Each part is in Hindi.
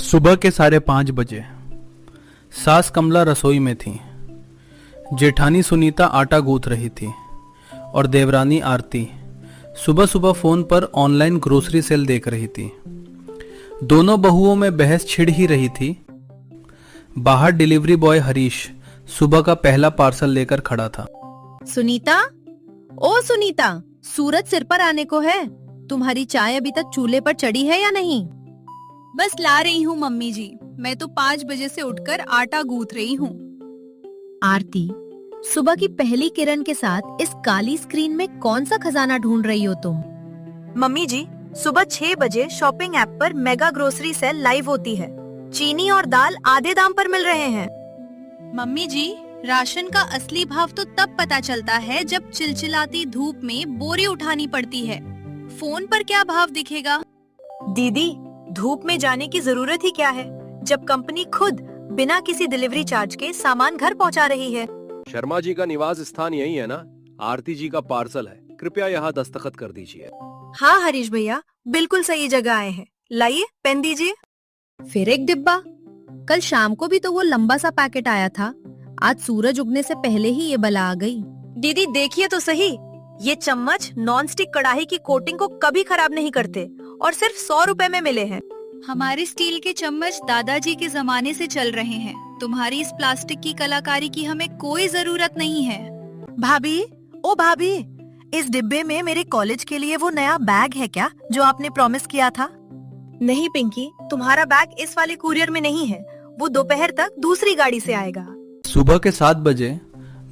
सुबह के 5:30 सास कमला रसोई में थी। जेठानी सुनीता आटा गूंथ रही थी और देवरानी आरती सुबह सुबह फोन पर ऑनलाइन ग्रोसरी सेल देख रही थी। दोनों बहुओं में बहस छिड़ ही रही थी। बाहर डिलीवरी बॉय हरीश सुबह का पहला पार्सल लेकर खड़ा था। सुनीता, ओ सुनीता, सूरज सिर पर आने को है। तुम्हारी चाय अभी तक चूल्हे पर चढ़ी है या नहीं? बस ला रही हूँ मम्मी जी। मैं तो 5 बजे से उठकर आटा गूंथ रही हूँ। आरती, सुबह की पहली किरण के साथ इस काली स्क्रीन में कौन सा खजाना ढूंढ रही हो तुम? मम्मी जी, सुबह 6 बजे शॉपिंग ऐप पर मेगा ग्रोसरी सेल लाइव होती है। चीनी और दाल आधे दाम पर मिल रहे हैं। मम्मी जी, राशन का असली भाव तो तब पता चलता है जब चिलचिलाती धूप में बोरी उठानी पड़ती है। फोन पर क्या भाव दिखेगा? दीदी, धूप में जाने की जरूरत ही क्या है जब कंपनी खुद बिना किसी डिलीवरी चार्ज के सामान घर पहुंचा रही है। शर्मा जी का निवास स्थान यही है ना? आरती जी का पार्सल है, कृपया यहाँ दस्तखत कर दीजिए। हाँ हरीश भैया, बिल्कुल सही जगह आए हैं। लाइए, पेन दीजिए। फिर एक डिब्बा। कल शाम को भी तो वो लंबा सा पैकेट आया था। आज सूरज उगने से पहले ही ये बला आ गई। दीदी देखिए तो सही, ये चम्मच नॉन स्टिक कढ़ाई की कोटिंग को कभी खराब नहीं करते और सिर्फ 100 रुपए में मिले हैं। हमारे स्टील के चम्मच दादाजी के जमाने से चल रहे हैं। तुम्हारी इस प्लास्टिक की कलाकारी की हमें कोई जरूरत नहीं है। भाभी, ओ भाभी, इस डिब्बे में मेरे कॉलेज के लिए वो नया बैग है क्या जो आपने प्रॉमिस किया था? नहीं पिंकी, तुम्हारा बैग इस वाले कुरियर में नहीं है। वो दोपहर तक दूसरी गाड़ी से आएगा। सुबह के 7 बजे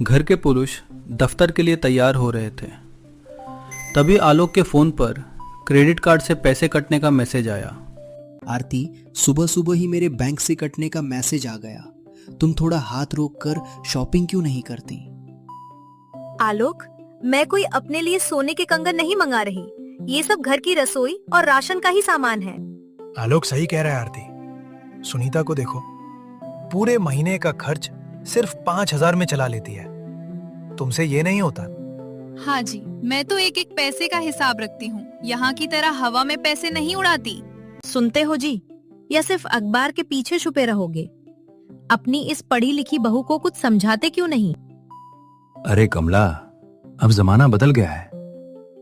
घर के पुरुष दफ्तर के लिए तैयार हो रहे थे। तभी आलोक के फोन पर क्रेडिट कार्ड से पैसे कटने का मैसेज आया। आरती, सुबह सुबह ही मेरे बैंक से कटने का मैसेज आ गया। तुम थोड़ा हाथ रोक कर शॉपिंग क्यों नहीं करती? आलोक, मैं कोई अपने लिए सोने के कंगन नहीं मंगा रही। ये सब घर की रसोई और राशन का ही सामान है। आलोक सही कह रहा है आरती। सुनीता को देखो, पूरे महीने का खर्च सिर्फ 5,000 में चला लेती है। तुमसे ये नहीं होता। हाँ जी, मैं तो एक एक पैसे का हिसाब रखती हूँ। यहाँ की तरह हवा में पैसे नहीं उड़ाती। सुनते हो जी, या सिर्फ अखबार के पीछे छुपे रहोगे? अपनी इस पढ़ी लिखी बहू को कुछ समझाते क्यों नहीं? अरे कमला, अब जमाना बदल गया है।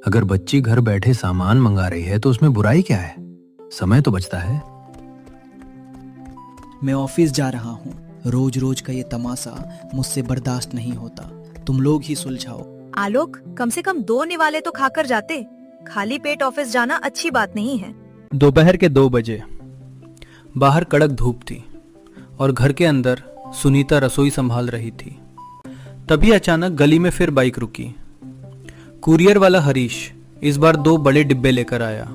अगर बच्ची घर बैठे सामान मंगा रही है तो उसमें बुराई क्या है? समय तो बचता है। मैं ऑफिस जा रहा हूँ। रोज रोज का ये तमाशा मुझसे बर्दाश्त नहीं होता। तुम लोग ही सुलझाओ। आलोक, कम से कम 2 निवाले तो खाकर जाते। खाली पेट ऑफिस जाना अच्छी बात नहीं है। दोपहर के 2 बजे बाहर कड़क धूप थी और घर के अंदर सुनीता रसोई संभाल रही थी। तभी अचानक गली में फिर बाइक रुकी। कुरियर वाला हरीश इस बार 2 बड़े डिब्बे लेकर आया।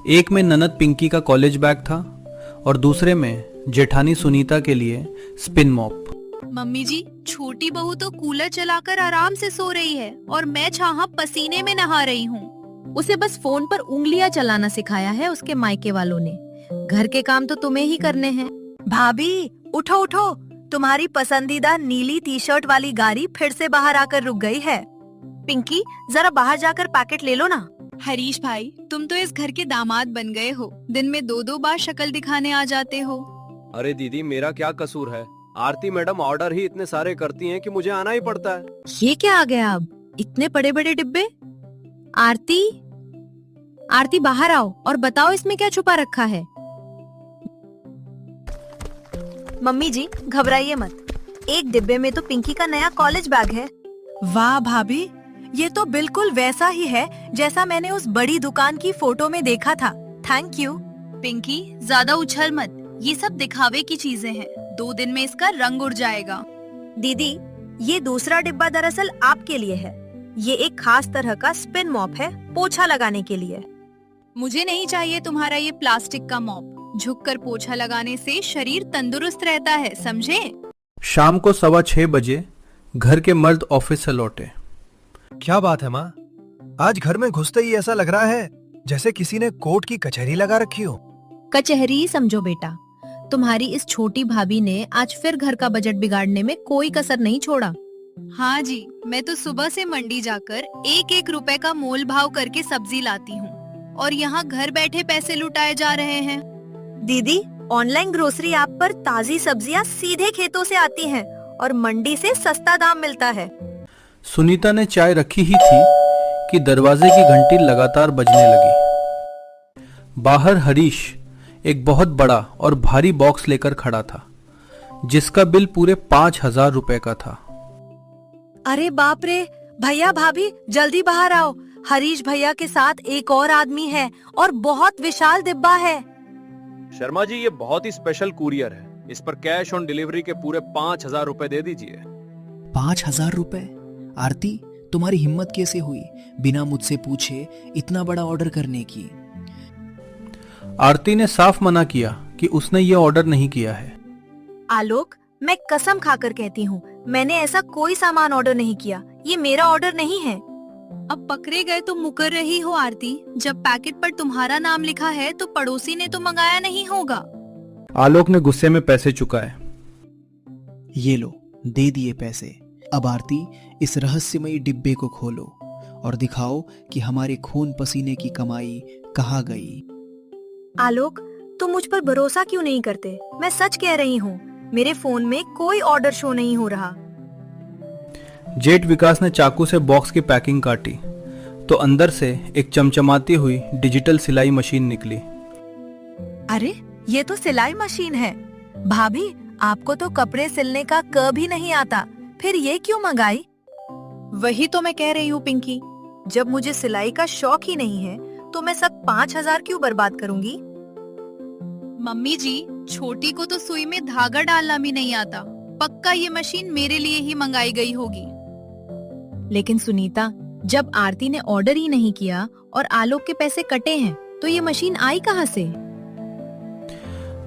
एक में ननद पिंकी का कॉलेज बैग था और दूसरे में जेठानी सुनीता के लिए स्पिन मॉप। मम्मी जी, छोटी बहू तो कूलर चलाकर आराम से सो रही है और मैं छाहा पसीने में नहा रही हूँ। उसे बस फोन पर उंगलियां चलाना सिखाया है उसके मायके वालों ने। घर के काम तो तुम्हें ही करने हैं। भाभी, उठो उठो, तुम्हारी पसंदीदा नीली टी-शर्ट वाली गाड़ी फिर से बाहर आकर रुक गई है। पिंकी, जरा बाहर जाकर पैकेट ले लो ना। हरीश भाई, तुम तो इस घर के दामाद बन गए हो। दिन में 2-2 बार शक्ल दिखाने आ जाते हो। अरे दीदी, मेरा क्या कसूर है? आरती मैडम ऑर्डर ही इतने सारे करती हैं कि मुझे आना ही पड़ता है। ये क्या आ गया अब? इतने बड़े बड़े डिब्बे। आरती, आरती बाहर आओ और बताओ इसमें क्या छुपा रखा है। मम्मी जी, घबराइए मत। एक डिब्बे में तो पिंकी का नया कॉलेज बैग है। वाह भाभी, ये तो बिल्कुल वैसा ही है जैसा मैंने उस बड़ी दुकान की फोटो में देखा था। Thank you. पिंकी, ज्यादा उछल मत। ये सब दिखावे की चीजें हैं। 2 दिन में इसका रंग उड़ जाएगा। दीदी, ये दूसरा डिब्बा दरअसल आपके लिए है। ये एक खास तरह का स्पिन मॉप है, पोछा लगाने के लिए। मुझे नहीं चाहिए तुम्हारा ये प्लास्टिक का मॉप। झुककर पोछा लगाने से शरीर तंदुरुस्त रहता है, समझे? शाम को 6:15 बजे घर के मर्द ऑफिस से लौटे। क्या बात है माँ? आज घर में घुसते ही ऐसा लग रहा है जैसे किसी ने कोर्ट की कचहरी लगा रखी हो। कचहरी समझो बेटा। तुम्हारी इस छोटी भाभी ने आज फिर घर का बजट बिगाड़ने में कोई कसर नहीं छोड़ा। हाँ जी, मैं तो सुबह से मंडी जाकर 1-1 रुपए का मोल भाव करके सब्जी लाती हूँ और यहाँ घर बैठे पैसे लुटाए जा रहे हैं। दीदी, ऑनलाइन ग्रोसरी ऐप पर ताजी सब्जियां सीधे खेतों से आती हैं और मंडी से सस्ता दाम मिलता है। सुनीता ने चाय रखी ही थी कि दरवाजे की घंटी लगातार बजने लगी। बाहर हरीश एक बहुत बड़ा और भारी बॉक्स लेकर खड़ा था, जिसका बिल पूरे 5,000 रुपए का था। अरे बाप रे, भैया भाभी जल्दी बाहर आओ, हरीश भैया के साथ एक और आदमी है और बहुत विशाल डिब्बा है। शर्मा जी, ये बहुत ही स्पेशल कुरियर है, इस पर कैश ऑन डिलीवरी के पूरे 5,000 रुपए दे दीजिए। 5,000 रुपए? आरती, तुम्हारी हिम्मत कैसे हुई बिना मुझसे पूछे इतना बड़ा ऑर्डर करने की? आरती ने साफ मना किया कि उसने ये ऑर्डर नहीं किया है। आलोक, मैं कसम खाकर कहती हूँ, मैंने ऐसा कोई सामान ऑर्डर नहीं किया, ये मेरा ऑर्डर नहीं है। अब पकड़े गए तो मुकर रही हो आरती। जब पैकेट पर तुम्हारा नाम लिखा है तो पड़ोसी ने तो मंगाया नहीं होगा। आलोक ने गुस्से में पैसे चुकाए। ये लो, दे दिए पैसे। अब आरती, इस रहस्यमयी डिब्बे को खोलो और दिखाओ कि हमारे खून पसीने की कमाई कहाँ गई। आलोक, तुम मुझ पर भरोसा क्यों नहीं करते? मैं सच कह रही हूँ, मेरे फोन में कोई ऑर्डर शो नहीं हो रहा। जेठ विकास ने चाकू से बॉक्स की पैकिंग काटी तो अंदर से एक चमचमाती हुई डिजिटल सिलाई मशीन निकली। अरे, ये तो सिलाई मशीन है। भाभी, आपको तो कपड़े सिलने का क भी नहीं आता, फिर ये क्यों मंगाई? वही तो मैं कह रही हूँ पिंकी, जब मुझे सिलाई का शौक ही नहीं है तो मैं सब 5,000 क्यों बर्बाद करूंगी? मम्मी जी, छोटी को तो सुई में धागा डालना भी नहीं आता। पक्का ये मशीन मेरे लिए ही मंगाई गई होगी। लेकिन सुनीता, जब आरती ने ऑर्डर ही नहीं किया और आलोक के पैसे कटे हैं, तो ये मशीन आई कहाँ से?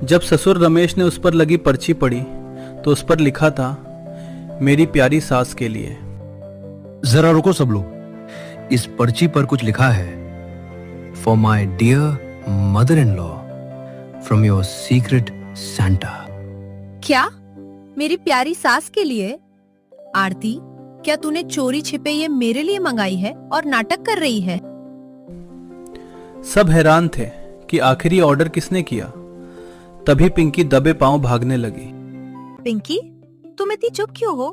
जब ससुर रमेश ने उस पर लगी पर्ची पढ़ी तो उस पर लिखा था, मेरी प्यारी सास के लिए। जरा रुको सब लोग, इस पर्ची पर कुछ लिखा है। For my dear mother in law from your secret Santa. क्या? मेरी प्यारी सास के लिए? आरती, क्या तूने चोरी छिपे ये मेरे लिए मंगाई है और नाटक कर रही है? सब हैरान थे कि आखिरी ऑर्डर किसने किया। तभी पिंकी दबे पांव भागने लगी। पिंकी, तुम इतनी चुप क्यों हो?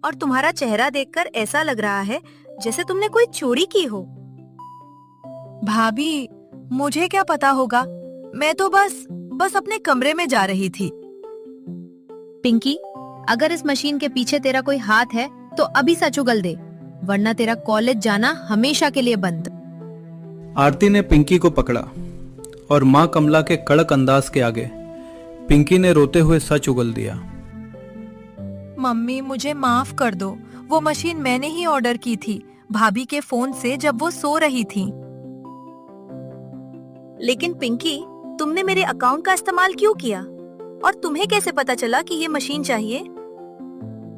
और तुम्हारा चेहरा देखकर ऐसा लग रहा है जैसे तुमने कोई चोरी की हो। भाभी, मुझे क्या पता होगा, मैं तो बस अपने कमरे में जा रही थी। पिंकी, अगर इस मशीन के पीछे तेरा कोई हाथ है तो अभी सच उगल दे, वरना तेरा कॉलेज जाना हमेशा के लिए बंद। आरती ने पिंकी को पकड़ा और माँ कमला के कड़क अंदाज के आगे पिंकी ने रोते हुए सच उगल दिया। मम्मी, मुझे माफ कर दो, वो मशीन मैंने ही ऑर्डर की थी, भाभी के फोन से, जब वो सो रही थी। लेकिन पिंकी, तुमने मेरे अकाउंट का इस्तेमाल क्यों किया? और तुम्हें कैसे पता चला कि ये मशीन चाहिए?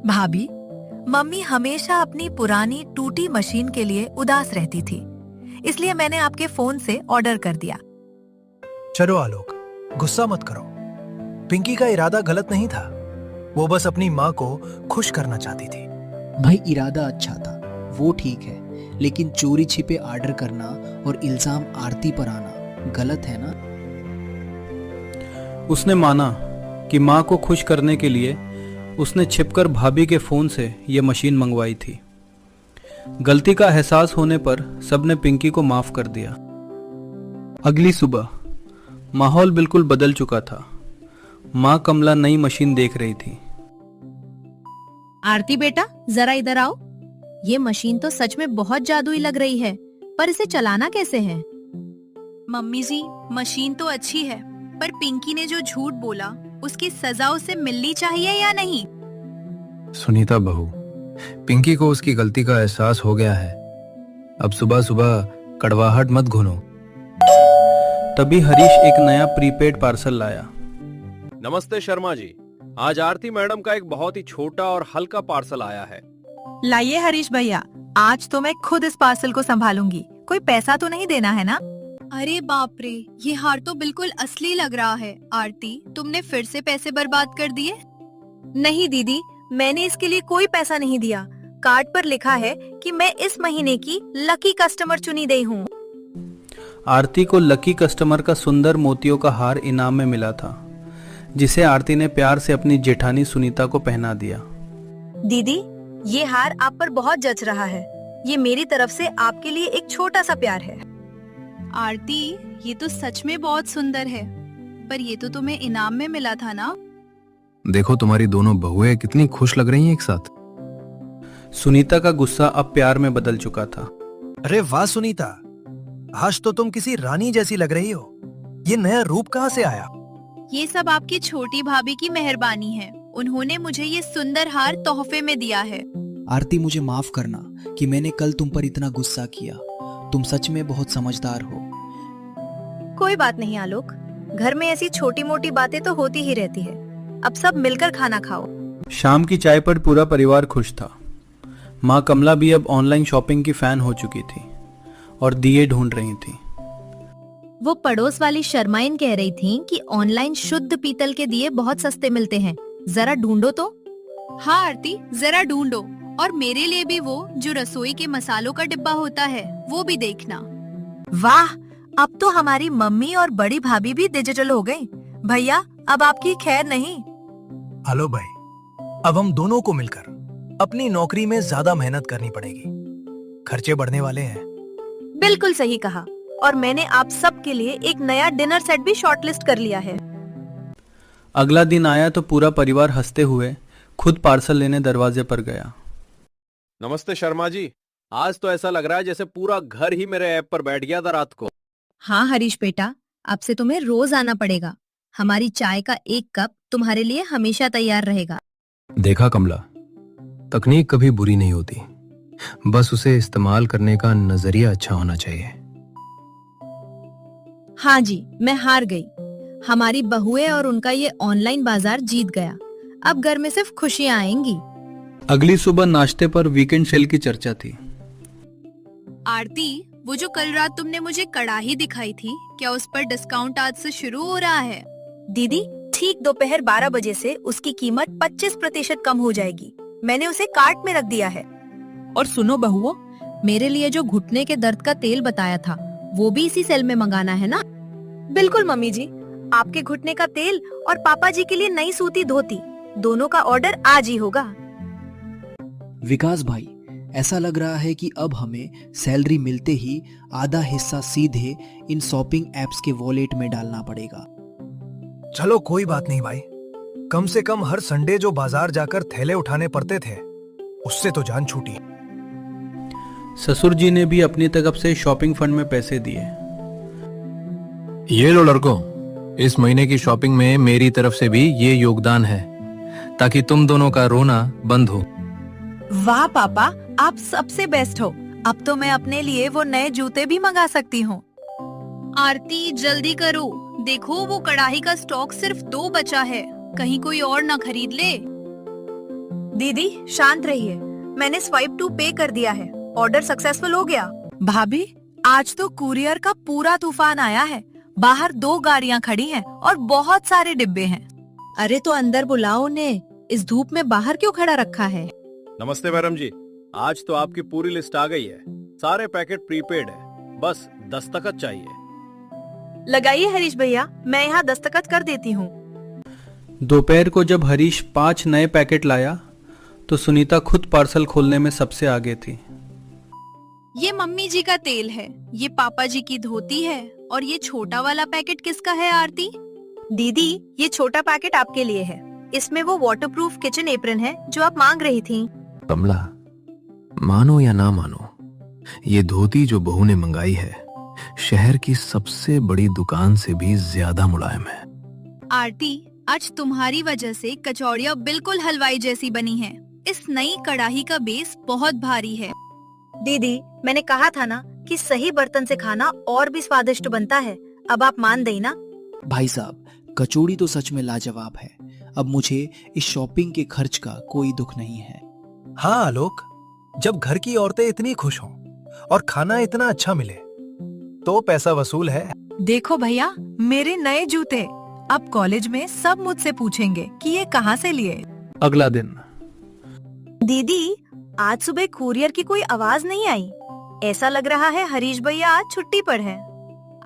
भाभी, मम्मी हमेशा अपनी पुरानी टूटी मशीन के लिए उदास रहती थी, इसलिए मैंने आपके फोन से ऑर्डर कर दिया। चलो आलोक, गुस्सा मत करो। पिंकी का इरादा गलत नहीं था, वो बस अपनी माँ को खुश करना चाहती थी। भाई, इरादा अच्छा था, वो ठीक है, लेकिन चोरी छिपे ऑर्डर करना और इल्जाम आरती पर आना गलत है ना? उसने माना कि माँ को खुश करने के लिए उसने छिपकर भाभी के फोन से यह मशीन मंगवाई थी। गलती का एहसास होने पर सबने पिंकी को माफ कर दिया। अगली सुबह माहौल बिल्कुल बदल चुका था। माँ कमला नई मशीन देख रही थी। आरती बेटा, जरा इधर आओ। ये मशीन तो सच में बहुत जादुई लग रही है, पर इसे चलाना कैसे है? मम्मी जी, मशीन तो अच्छी है, पर पिंकी ने जो झूठ बोला उसकी सजा उसे मिलनी चाहिए या नहीं? सुनीता बहू, पिंकी को उसकी गलती का एहसास हो गया है। अब सुबह सुबह कड़वाहट मत घुनो। तभी हरीश एक नया प्रीपेड पार्सल लाया। नमस्ते शर्मा जी, आज आरती मैडम का एक बहुत ही छोटा और हल्का पार्सल आया है। लाइए हरीश भैया, आज तो मैं खुद इस पार्सल को संभालूंगी। कोई पैसा तो नहीं देना है ना? अरे बाप रे, ये हार तो बिल्कुल असली लग रहा है। आरती, तुमने फिर से पैसे बर्बाद कर दिए? नहीं दीदी, मैंने इसके लिए कोई पैसा नहीं दिया। कार्ड पर लिखा है कि मैं इस महीने की लकी कस्टमर चुनी गई हूँ। आरती को लकी कस्टमर का सुंदर मोतियों का हार इनाम में मिला था, जिसे आरती ने प्यार से अपनी जेठानी सुनीता को पहना दिया। दीदी, ये हार आप पर बहुत जच रहा है। ये मेरी तरफ से आपके लिए एक छोटा सा प्यार है। आरती, ये तो सच में बहुत सुंदर है, पर ये तो तुम्हें इनाम में मिला था ना? देखो तुम्हारी दोनों बहुएं कितनी खुश लग रही हैं एक साथ। सुनीता का गुस्सा अब प्यार में बदल चुका था। अरे वाह सुनीता, आज तो तुम किसी रानी जैसी लग रही हो। ये नया रूप कहाँ से आया? ये सब आपकी छोटी भाभी की मेहरबानी है। उन्होंने मुझे ये सुंदर हार तोहफे में दिया है। आरती, मुझे माफ करना कि मैंने कल तुम पर इतना गुस्सा किया। तुम सच में बहुत समझदार हो। कोई बात नहीं आलोक, घर में ऐसी छोटी मोटी बातें तो होती ही रहती है। अब सब मिलकर खाना खाओ। शाम की चाय पर पूरा परिवार खुश था। माँ कमला भी अब ऑनलाइन शॉपिंग की फैन हो चुकी थी और दिए ढूंढ रही थी। वो पड़ोस वाली शर्माइन कह रही थी कि ऑनलाइन शुद्ध पीतल के दिए बहुत सस्ते मिलते हैं, जरा ढूंढो तो। हाँ आरती, जरा ढूंढो, और मेरे लिए भी वो जो रसोई के मसालों का डिब्बा होता है वो भी देखना। वाह, अब तो हमारी मम्मी और बड़ी भाभी भी डिजिटल हो गई। भैया, अब आपकी खैर नहीं। हेलो भाई, अब हम दोनों को मिलकर अपनी नौकरी में ज्यादा मेहनत करनी पड़ेगी। खर्चे बढ़ने वाले हैं। बिल्कुल सही कहा। और मैंने आप सब के लिए एक नया डिनर सेट भी शॉर्टलिस्ट कर लिया है। अगला दिन आया तो पूरा परिवार हंसते हुए खुद पार्सल लेने दरवाजे पर गया। नमस्ते शर्मा जी, आज तो ऐसा लग रहा है जैसे पूरा घर ही मेरे ऐप पर बैठ गया था रात को। हाँ हरीश बेटा, अब से तुम्हें रोज आना पड़ेगा। हमारी चाय का एक कप तुम्हारे लिए हमेशा तैयार रहेगा। देखा कमला, तकनीक कभी बुरी नहीं होती, बस उसे इस्तेमाल करने का नजरिया अच्छा होना चाहिए। हाँ जी, मैं हार गई। हमारी बहुएं और उनका ये ऑनलाइन बाजार जीत गया। अब घर में सिर्फ खुशियाँ आएंगी। अगली सुबह नाश्ते पर वीकेंड सेल की चर्चा थी। आरती, वो जो कल रात तुमने मुझे कढ़ाई दिखाई थी, क्या उस पर डिस्काउंट आज से शुरू हो रहा है? दीदी, ठीक दोपहर 12 बजे से उसकी कीमत 25% कम हो जाएगी। मैंने उसे कार्ट में रख दिया है। और सुनो बहुओं, मेरे लिए जो घुटने के दर्द का तेल बताया था वो भी इसी सेल में मंगाना है ना? बिल्कुल मम्मी जी, आपके घुटने का तेल और पापा जी के लिए नई सूती धोती, दोनों का ऑर्डर आज ही होगा। विकास भाई, ऐसा लग रहा है कि अब हमें सैलरी मिलते ही आधा हिस्सा सीधे इन शॉपिंग एप्स के वॉलेट में डालना पड़ेगा। चलो कोई बात नहीं भाई, कम से कम हर संडे जो बाजार जाकर थैले उठाने पड़ते थे उससे तो जान छूटी। ससुर जी ने भी अपनी तरफ से शॉपिंग फंड में पैसे दिए। ये लो लड़कों, इस महीने की शॉपिंग में मेरी तरफ से भी ये योगदान है, ताकि तुम दोनों का रोना बंद हो। वाह पापा, आप सबसे बेस्ट हो। अब तो मैं अपने लिए वो नए जूते भी मंगा सकती हूँ। आरती, जल्दी करो, देखो वो कढ़ाई का स्टॉक सिर्फ 2 बचा है, कहीं कोई और ना खरीद ले। दीदी शांत रहिए, मैंने स्वाइप टू पे कर दिया है। ऑर्डर सक्सेसफुल हो गया। भाभी, आज तो कुरियर का पूरा तूफान आया है। बाहर 2 गाड़ियाँ खड़ी हैं और बहुत सारे डिब्बे हैं। अरे तो अंदर बुलाओ उन्हें, इस धूप में बाहर क्यों खड़ा रखा है? नमस्ते मैडम जी, आज तो आपकी पूरी लिस्ट आ गई है। सारे पैकेट प्रीपेड है, बस दस्तखत चाहिए। लगाइए हरीश भैया, मैं यहाँ दस्तखत कर देती हूँ। दोपहर को जब हरीश 5 नए पैकेट लाया तो सुनीता खुद पार्सल खोलने में सबसे आगे थी। ये मम्मी जी का तेल है, ये पापा जी की धोती है, और ये छोटा वाला पैकेट किसका है आरती? दीदी, ये छोटा पैकेट आपके लिए है। इसमें वो वाटरप्रूफ किचन एप्रन है जो आप मांग रही थी। कमला, मानो या ना मानो, ये धोती जो बहू ने मंगाई है शहर की सबसे बड़ी दुकान से भी ज्यादा मुलायम है। आरती, आज तुम्हारी वजह से कचौड़ियाँ बिल्कुल हलवाई जैसी बनी हैं। इस नई कढ़ाई का बेस बहुत भारी है। दीदी, मैंने कहा था ना कि सही बर्तन से खाना और भी स्वादिष्ट बनता है। अब आप मान दें ना। भाई साहब, कचौड़ी तो सच में लाजवाब है। अब मुझे इस शॉपिंग के खर्च का कोई दुख नहीं है। हाँ आलोक, जब घर की औरतें इतनी खुश हों और खाना इतना अच्छा मिले तो पैसा वसूल है। देखो भैया, मेरे नए जूते। अब कॉलेज में सब मुझसे पूछेंगे कि ये कहाँ से लिए। अगला दिन। दीदी, आज सुबह कुरियर की कोई आवाज नहीं आई। ऐसा लग रहा है हरीश भैया आज छुट्टी पर है।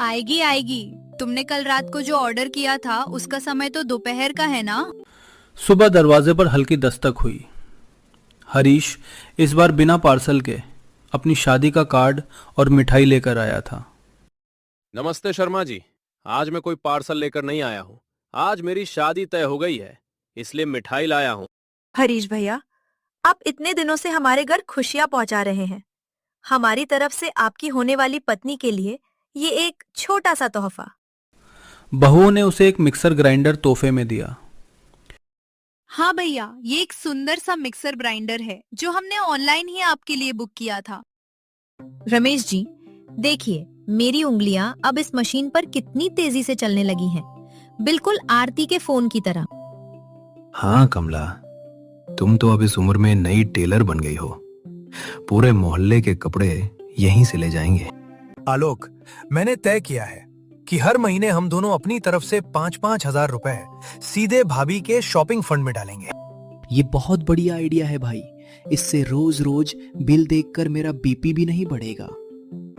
आएगी आएगी, तुमने कल रात को जो ऑर्डर किया था उसका समय तो दोपहर का है ना? सुबह दरवाजे पर हल्की दस्तक हुई। हरीश इस बार बिना पार्सल के अपनी शादी का कार्ड और मिठाई लेकर आया था। नमस्ते शर्मा जी, आज मैं कोई पार्सल लेकर नहीं आया हूँ। आज मेरी शादी तय हो गई है, इसलिए मिठाई लाया हूँ। हरीश भैया, आप इतने दिनों से हमारे घर खुशियां पहुंचा रहे हैं। हमारी तरफ से आपकी होने वाली पत्नी के लिए ये एक छोटा सा तोहफा। बहुओं ने उसे एक मिक्सर ग्राइंडर तोहफे में दिया। हाँ भैया, ये एक सुंदर सा मिक्सर ग्राइंडर है जो हमने ऑनलाइन ही आपके लिए बुक किया था। रमेश जी, देखिए मेरी उंगलियां अब इस मशीन पर कितनी तेजी से चलने लगी हैं, बिल्कुल आरती के फोन की तरह। हाँ कमला, तुम तो अब इस उम्र में नई टेलर बन गई हो। पूरे मोहल्ले के कपड़े यहीं से ले जाएंगे। आलोक, मैंने तय किया है कि हर महीने हम दोनों अपनी तरफ से 5-5 हजार रुपए सीधे भाभी के शॉपिंग फंड में डालेंगे। ये बहुत बढ़िया आइडिया है भाई। इससे रोज रोज बिल देखकर मेरा बीपी भी नहीं बढ़ेगा।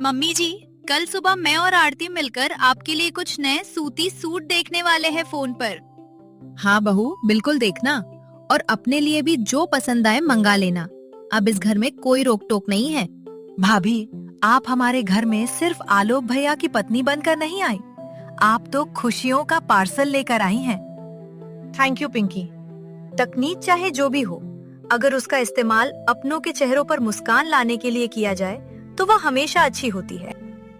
मम्मी जी, कल सुबह मैं और आरती मिलकर आपके लिए कुछ नए सूती सूट देखने वाले हैं फोन पर। हाँ बहू, बिल्कुल देखना, और अपने लिए भी जो पसंद आए मंगा लेना। अब इस घर में कोई रोक टोक नहीं है। भाभी, आप हमारे घर में सिर्फ आलोक भैया की पत्नी बनकर नहीं आई, आप तो खुशियों का पार्सल लेकर आई हैं। Thank you Pinky. तकनीक चाहे जो भी हो, अगर उसका इस्तेमाल अपनों के चेहरों पर मुस्कान लाने के लिए किया जाए तो वह हमेशा अच्छी होती है।